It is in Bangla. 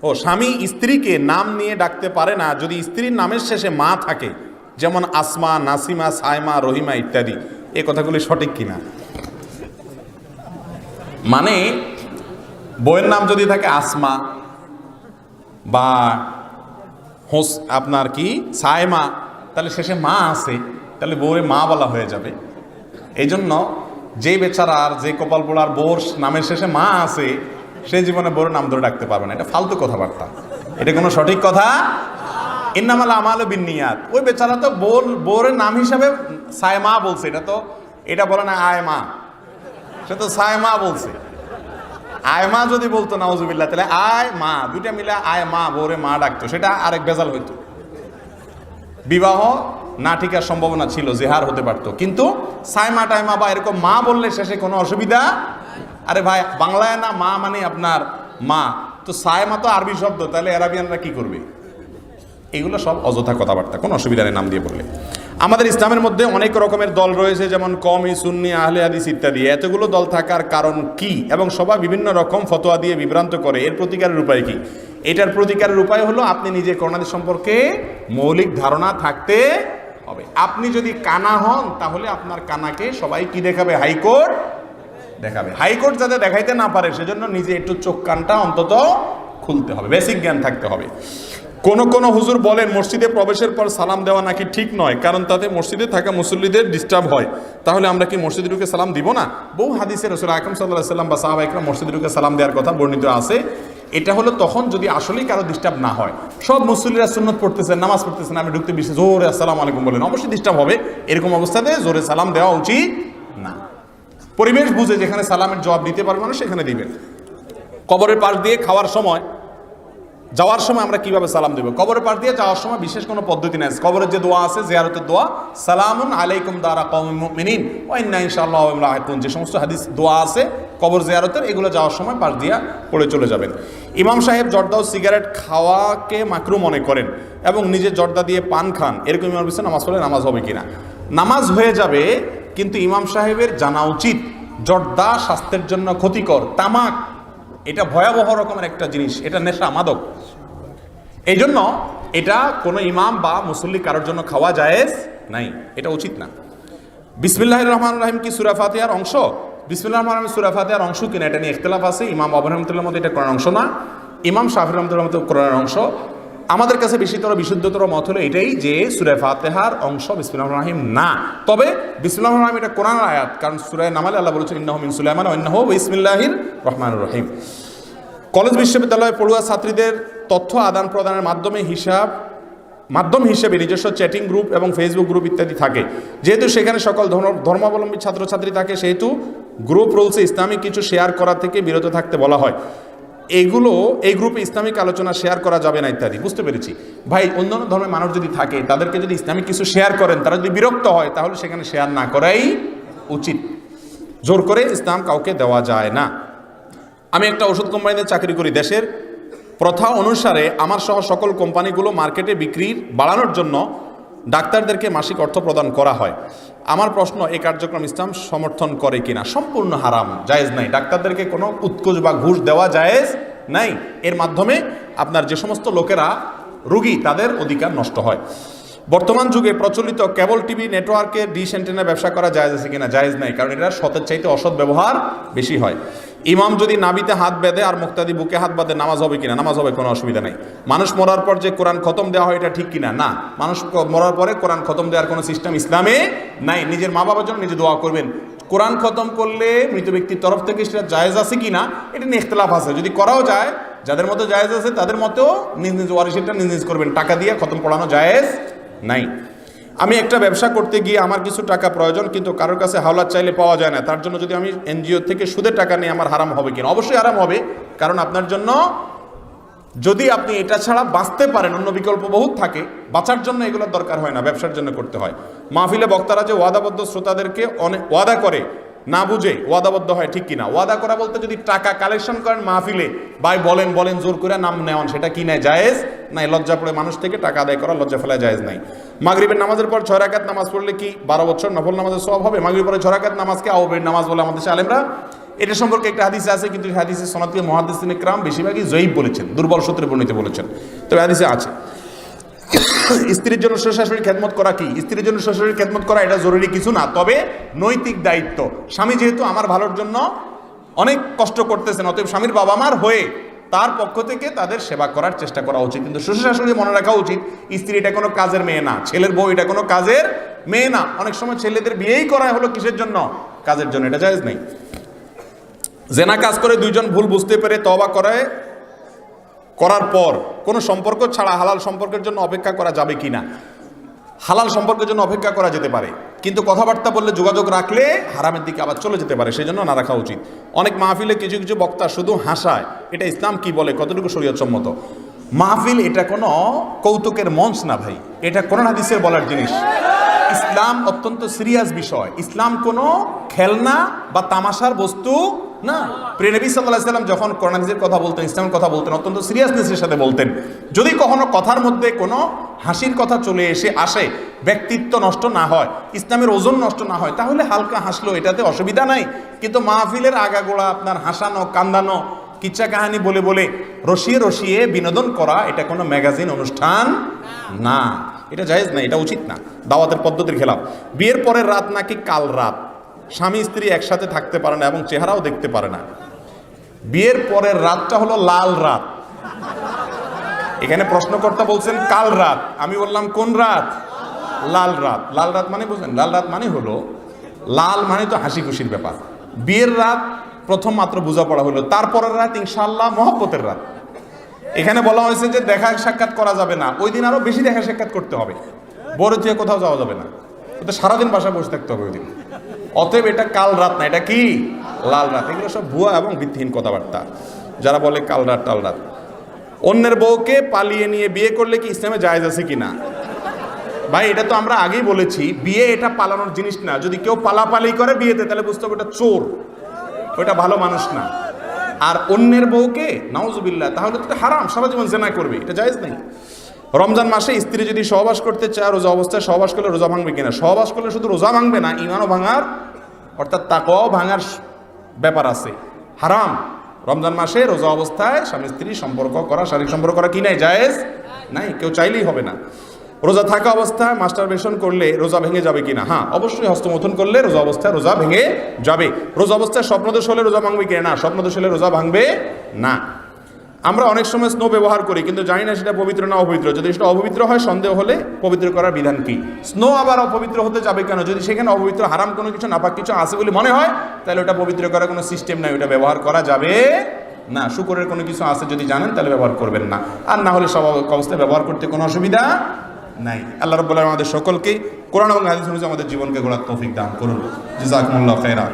ও স্বামী স্ত্রীকে নাম নিয়ে ডাকতে পারে না যদি স্ত্রীর নামের শেষে মা থাকে, যেমন আসমা, নাসিমা, সাইমা, রহিমা ইত্যাদি। এই কথাগুলি সঠিক কিনা? মানে বইয়ের নাম যদি থাকে আসমা বা আপনার কি সাইমা, তাহলে শেষে মা আছে, তাহলে বউরে মা বলা হয়ে যাবে। এই জন্য যে বেচারার, যে কপাল পোড়ার বউর নামের শেষে মা আছে, সে জীবনে বউর নাম ধরে ডাকতে পারবে না। এটা ফালতু কথাবার্তা, এটা কোনো সঠিক কথা। ইন্নামাল আমালু বিন্নিয়াত। ওই বেচারা তো বউর নাম হিসাবে সাইমা বলছে, এটা বলে না আয় মা, সে তো সাইমা বলছে। আয় মা যদি বলতো নাউজুবিল্লাহ, তাহলে আয় মা দুইটা মিলে আয় মা, বউরে মা ডাকতো, সেটা আরেক বেজাল হইতো। বিবাহ না ঠিকার সম্ভাবনা ছিল, জেহার হতে পারতো। কিন্তু সাইমা টাইমা বা এরকম মা বললে শেষে কোনো অসুবিধা। আরে ভাই, বাংলায় না মা মানে আপনার মা, তো সাইমা তো আরবি শব্দ, তাহলে আরাবিয়ানরা কি করবে? এগুলো সব অযথা কথাবার্তা, কোনো অসুবিধা নেই নাম দিয়ে বললে। আমাদের ইসলামের মধ্যে অনেক রকমের দল রয়েছে, যেমন কওমি, সুন্নি, আহলে হাদিস ইত্যাদি। এতগুলো দল থাকার কারণ কি এবং সবাই বিভিন্ন রকম ফতোয়া দিয়ে বিভ্রান্ত করে, এর প্রতিকারের উপায় কি? এটার প্রতিকারের উপায় হলো আপনি নিজে কোরআন সম্পর্কে মৌলিক ধারণা থাকতে হবে। আপনি যদি কানা হন তাহলে আপনার কানাকে সবাই কি দেখাবে? হাইকোর্ট দেখাবে। হাইকোর্ট যাতে দেখাইতে না পারে সেজন্য নিজে একটু চোখ কানটা অন্তত খুলতে হবে, বেসিক জ্ঞান থাকতে হবে। কোন হুজুর বলেন মসজিদে প্রবেশের পর সালাম দেওয়া নাকি ঠিক নয়, কারণ তাতে মসজিদে থাকা মুসল্লিদের ডিস্টার্ব হয়। তাহলে আমরা কি মসজিদে ঢুকে সালাম দিব না? বহু হাদিসে রাসূল আকরাম সাল্লাল্লাহু আলাইহি ওয়াসাল্লাম বা সাহাবা ইকরাম মসজিদে ঢুকে সালাম দেওয়ার কথা বর্ণিত আছে। এটা হলো তখন যদি আসলেই কারো ডিস্টার্ব না হয়, সব মুসল্লিরা সুন্নত পড়তেছেন, নামাজ পড়তেছেন, আমি ঢুকতে বেশি জোরে আসসালামু আলাইকুম বলেন, অবশ্যই ডিস্টার্ব হবে। এরকম অবস্থাতে জোরে সালাম দেওয়া উচিত না। পরিবেশ বুঝে যেখানে সালামের জবাব দিতে পারবে মানুষ সেখানে দিবেন। কবরের পাশ দিয়ে খাওয়ার সময়, যাওয়ার সময় আমরা কিভাবে সালাম দেব? কবরের পাশ দিয়ে যাওয়ার সময় বিশেষ কোনো পদ্ধতি নেই। কবরের যে দোয়া আছে, জিয়ারতের দোয়া, সালামুন আলাইকুম দারা কওমিল মুমিনিন ওয়া ইন্না ইনশাআল্লাহু লাহিকুন, যে সমস্ত হাদিস দোয়া আছে কবর জিয়ারতের, এগুলো যাওয়ার সময় পাশ দিয়া পড়ে চলে যাবেন। ইমাম সাহেব জর্দা ও সিগারেট খাওয়াকে মাকরু মনে করেন এবং নিজে জর্দা দিয়ে পান খান, এরকম ইমাম বিষয়ে নামাজ পড়লে নামাজ হবে কিনা? নামাজ হয়ে যাবে, কিন্তু ইমাম সাহেবের জানা উচিত জর্দা স্বাস্থ্যের জন্য ক্ষতিকর। তামাক এটা ভয়াবহ রকমের একটা জিনিস, এটা নেশা, মাদক। এই জন্য এটা কোনো ইমাম বা মুসল্লি কারোর জন্য খাওয়া জায়েজ নাই, এটা উচিত না। বিসমিল্লাহির রহমানির রহিম কি সূরা ফাতিহার অংশ? বিসমিল্লাহির রহমানির রহিম সূরা ফাতিহার অংশ কিনা এটা নিয়ে ইখতিলাফ আছে। ইমাম আবু রহমাতুল্লাহর মতে এটা কোরআন অংশ না, ইমাম শাফিঈ রহমাতুল্লাহর মতে কোরআনের অংশ। আমাদের কাছে বিশুদ্ধতর মত হলো এটাই যে সূরা ফাতিহার অংশ বিসমিল্লাহির রহমানির রহিম না। তবে বিসমিল্লাহির রহমানির রহিম এটা কোরআনের আয়াত, কারণ সূরা নামলে আল্লাহ বলেছেন ইন্নাহু মিন সুলাইমান ওয়া ইন্নাহু বিসমিল্লাহির রহমানির রহিম। কলেজ বিশ্ববিদ্যালয়ে পড়ুয়া ছাত্রীদের তথ্য আদান প্রদানের মাধ্যম হিসেবে নিজস্ব চ্যাটিং গ্রুপ এবং ফেসবুক গ্রুপ ইত্যাদি থাকে। যেহেতু সেখানে সকল ধর্মাবলম্বী ছাত্রছাত্রী থাকে, সেহেতু গ্রুপ রুলসে ইসলামিক কিছু শেয়ার করা থেকে বিরত থাকতে বলা হয়। এই গ্রুপে ইসলামিক আলোচনা শেয়ার করা যাবে না ইত্যাদি। বুঝতে পেরেছি ভাই। অন্যান্য ধর্মের মানুষ যদি থাকে, তাদেরকে যদি ইসলামিক কিছু শেয়ার করেন, তারা যদি বিরক্ত হয়, তাহলে সেখানে শেয়ার না করাই উচিত। জোর করে ইসলাম কাউকে দেওয়া যায় না। আমি একটা ওষুধ কোম্পানিতে চাকরি করি। দেশের প্রথা অনুসারে আমার সহ সকল কোম্পানিগুলো মার্কেটে বিক্রির বাড়ানোর জন্য ডাক্তারদেরকে মাসিক অর্থ প্রদান করা হয়। আমার প্রশ্ন, এই কার্যক্রম ইসলাম সমর্থন করে কিনা? সম্পূর্ণ হারাম, জায়েজ নাই। ডাক্তারদেরকে কোনো উৎকোচ বা ঘুষ দেওয়া জায়েজ নাই। এর মাধ্যমে আপনার যে সমস্ত লোকেরা রোগী, তাদের অধিকার নষ্ট হয়। বর্তমান যুগে প্রচলিত কেবল টিভি নেটওয়ার্কে ডিশ অ্যান্টেনা ব্যবসা করা জায়েজ আছে কিনা? জায়েজ নাই, কারণ এটা সতের চাইতে অসৎ ব্যবহার বেশি হয়। ইমাম যদি নাবিতে হাত বেঁধে আর মুক্তাদি বুকে হাত বাঁধে, নামাজ হবে কিনা? নামাজ হবে, কোনো অসুবিধা নাই। মানুষ মরার পর যে কোরআন খতম দেওয়া হয়, এটা ঠিক কিনা? না, মানুষ মরার পরে কোরআন খতম দেওয়ার কোনো সিস্টেম ইসলামে নাই। নিজের মা বাবার জন্য নিজে দোয়া করবেন। কোরআন খতম করলে মৃত ব্যক্তির তরফ থেকে সেটা জায়েজ আছে কিনা, এটা নিয়ে ইখতিলাফ আছে। যদি করাও যায়, যাদের মতো জায়েজ আছে তাদের মতেও নিজ নিজ ওয়ারিসেরটা নিজ নিজ করবেন। টাকা দিয়ে খতম পড়ানো জায়েজ নাই। আমি একটা ব্যবসা করতে গিয়ে আমার কিছু টাকা প্রয়োজন, কিন্তু কারোর কাছে হাওলাত চাইলে পাওয়া যায় না। তার জন্য যদি আমি এনজিও থেকে সুদের টাকা নিয়ে, আমার হারাম হবে কিনা? অবশ্যই হারাম হবে, কারণ আপনার জন্য, যদি আপনি এটা ছাড়া বাঁচতে পারেন, অন্য বিকল্প বহুত থাকে, বাঁচার জন্য এগুলোর দরকার হয় না, ব্যবসার জন্য করতে হয়। মাহফিলে বক্তারা যে ওয়াদাবদ্ধ শ্রোতাদেরকে অনেক ওয়াদা করে না বুঝে ওয়াদাবদ্ধ হয়, ঠিক কিনা? ওয়াদা করা বলতে যদি টাকা কালেকশন করেন মাহফিলে, ভাই বলেন বলেন জোর করে নাম নেওয়ান, সেটা কি নাই? জায়েজ নাই। লজ্জা পড়ে মানুষ থেকে টাকা আদায় করা, লজ্জা ফেলা জায়েজ নাই। মাগরিবের নামাজের পর 6 রাকাত নামাজ পড়লে কি 12 বছর নফল নামাজের সওয়াব হবে? মাগরিবের পরে 6 রাকাত নামাজকে আউবের নামাজ বলে আমাদের দেশে আলেমরা। এটা সম্পর্কে একটা হাদিসে আছে, কিন্তু হাদিসের সনদকে মুহাদ্দিসিন ইকরাম বেশিরভাগই জয়ীফ বলেছেন, দুর্বল সূত্রে বর্ণিত বলেছেন। তবে হাদিসে আছে। স্ত্রীর জন্য শ্বশুর শাশুড়ির খেদমত করা কি? স্ত্রীর জন্য শ্বশুরের খেদমত করা এটা জরুরি কিছু না, তবে নৈতিক দায়িত্ব। স্বামী যেহেতু আমার ভালোর জন্য অনেক কষ্ট করতেছেন, অতএব স্বামীর বাবা মার হয়ে তার পক্ষ থেকে তাদের সেবা করার চেষ্টা করা উচিত। কিন্তু শ্বশুর শাশুড়ি মনে রাখা উচিত, স্ত্রী এটা কোনো কাজের মেয়ে না, ছেলের বউ এটা কোনো কাজের মেয়ে না। অনেক সময় ছেলেদের বিয়েই করা হলো কিসের জন্য? কাজের জন্য। এটা জায়েজ নেই। জেনা কাজ করে দুইজন ভুল বুঝতে পেরে তওবা করার পর কোনো সম্পর্ক ছাড়া হালাল সম্পর্কের জন্য অপেক্ষা করা যাবে কিনা? হালাল সম্পর্কের জন্য অপেক্ষা করা যেতে পারে, কিন্তু কথাবার্তা বললে যোগাযোগ রাখলে হারামের দিকে আবার চলে যেতে পারে, সেই জন্য না রাখা উচিত। অনেক মাহফিলে কিছু কিছু বক্তা শুধু হাসায়, এটা ইসলাম কি বলে, কতটুকু শরীয়ত সম্মত? মাহফিল এটা কোনো কৌতুকের মঞ্চ না ভাই, এটা কোরআন হাদিসের বলার জিনিস। ইসলাম অত্যন্ত সিরিয়াস বিষয়। ইসলাম কোনো খেলনা বা তামাশার বস্তু না। প্রিয় নবী সাল্লাল্লাহু আলাইহি ওয়াসাল্লাম যখন কোরআন হাদিসের কথা বলতেন, ইসলামের কথা বলতেন, অত্যন্ত সিরিয়াসনেসের সাথে বলতেন। যদি কখনো কথার মধ্যে কোনো হাসির কথা চলে আসে, ব্যক্তিত্ব নষ্ট না হয়, ইসলামের ওজন নষ্ট না হয়, তাহলে হালকা হাসলো, এটাতে অসুবিধা নাই। কিন্তু মাহফিলের আগাগোড়া আপনার হাসানো, কান্দানো, কিচ্ছা কাহানি বলে বলে রসিয়ে রসিয়ে বিনোদন করা, এটা কোনো ম্যাগাজিন অনুষ্ঠান না। এটা জায়েজ না, এটা উচিত না, দাওয়াতের পদ্ধতির খেলাফ। বিয়ের পরের রাত নাকি কাল রাত, স্বামী স্ত্রী একসাথে থাকতে পারে না এবং চেহারাও দেখতে পারে না। বিয়ের পরের রাতটা হলো লাল রাত। এখানে প্রশ্নকর্তা বলছেন কাল রাত, আমি বললাম কোন রাত? লাল রাত। লাল রাত মানে বুঝলেন? লাল রাত মানে হলো, লাল মানে তো হাসি খুশির ব্যাপার। বিয়ের রাত প্রথম মাত্র বোঝাপড়া হলো, তারপরের রাত ইনশাআল্লাহ মহব্বতের রাত। এখানে বলা হয়েছে যে দেখা সাক্ষাৎ করা যাবে না, ওই দিন আরো বেশি দেখা সাক্ষাৎ করতে হবে, বড় থেকে কোথাও যাওয়া যাবে না, তো সারাদিন বাসায় বসে থাকতে হবে ওই দিন। অতএব এটা কাল রাত না, এটা কি লাল রাত। এগুলো সব ভুয়া এবং ভিত্তিহীন কথাবার্তা, যারা বলে কাল রাত টাল রাত। অন্যের বউকে পালিয়ে নিয়ে বিয়ে করলে কি ইসলামে জায়েজ আছে কিনা? ভাই এটা তো আমরা আগেই বলেছি, বিয়ে এটা পালানোর জিনিস না। যদি কেউ পালাপালি করে বিয়েতে, তাহলে বুঝতে হবে এটা চোর, ওটা ভালো মানুষ না। আর অন্যের বউকে নাউজুবিল্লাহ, তাহলে তো হারাম, সারা জীবন জেনা করবে, এটা জায়েজ নেই। রমজান মাসে স্ত্রী যদি সহবাস করতে চায়, রোজা অবস্থায় সহবাস করলে রোজা ভাঙবে কিনা? সহবাস করলে শুধু রোজা ভাঙবে না, ঈমানও ভাঙার, অর্থাৎ তাকওয়াও ভাঙার ব্যাপার আছে। হারাম। রমজান মাসে রোজা অবস্থায় স্বামী স্ত্রী সম্পর্ক করা, শারীরিক সম্পর্ক করা কি নাই? জায়েজ নাই, কেউ চাইলেই হবে না। রোজা থাকা অবস্থায় মাস্টারবেশন করলে রোজা ভেঙে যাবে কিনা? হ্যাঁ, অবশ্যই হস্তমৈথুন করলে রোজা অবস্থায় রোজা ভেঙে যাবে। রোজা অবস্থায় স্বপ্নদোষ হলে রোজা ভাঙবে কিনা? না, স্বপ্নদোষ হলে রোজা ভাঙবে না। আমরা অনেক সময় স্নো ব্যবহার করি, কিন্তু জানি না সেটা পবিত্র না অপবিত্র। যদি সেটা অপবিত্র হয়, সন্দেহ হলে পবিত্র করার বিধান কি? স্নো আবার অপবিত্র হতে যাবে কেন? যদি সেখানে অপবিত্র হারাম কোনো কিছু, নাপাক কিছু আছে বলে মনে হয়, তাহলে ওটা পবিত্র করার কোনো সিস্টেম নাই, ওটা ব্যবহার করা যাবে না। শুকরের কোনো কিছু আছে যদি জানেন, তাহলে ব্যবহার করবেন না, আর না হলে সব অবস্থায় ব্যবহার করতে কোনো অসুবিধা নাই। আল্লাহ রাব্বুল আলামিন আমাদের সকলকে কোরআন এবং হাদিস অনুযায়ী আমাদের জীবনকে গড়ার তৌফিক দান করুন। জাযাকুমুল্লাহু খাইরা।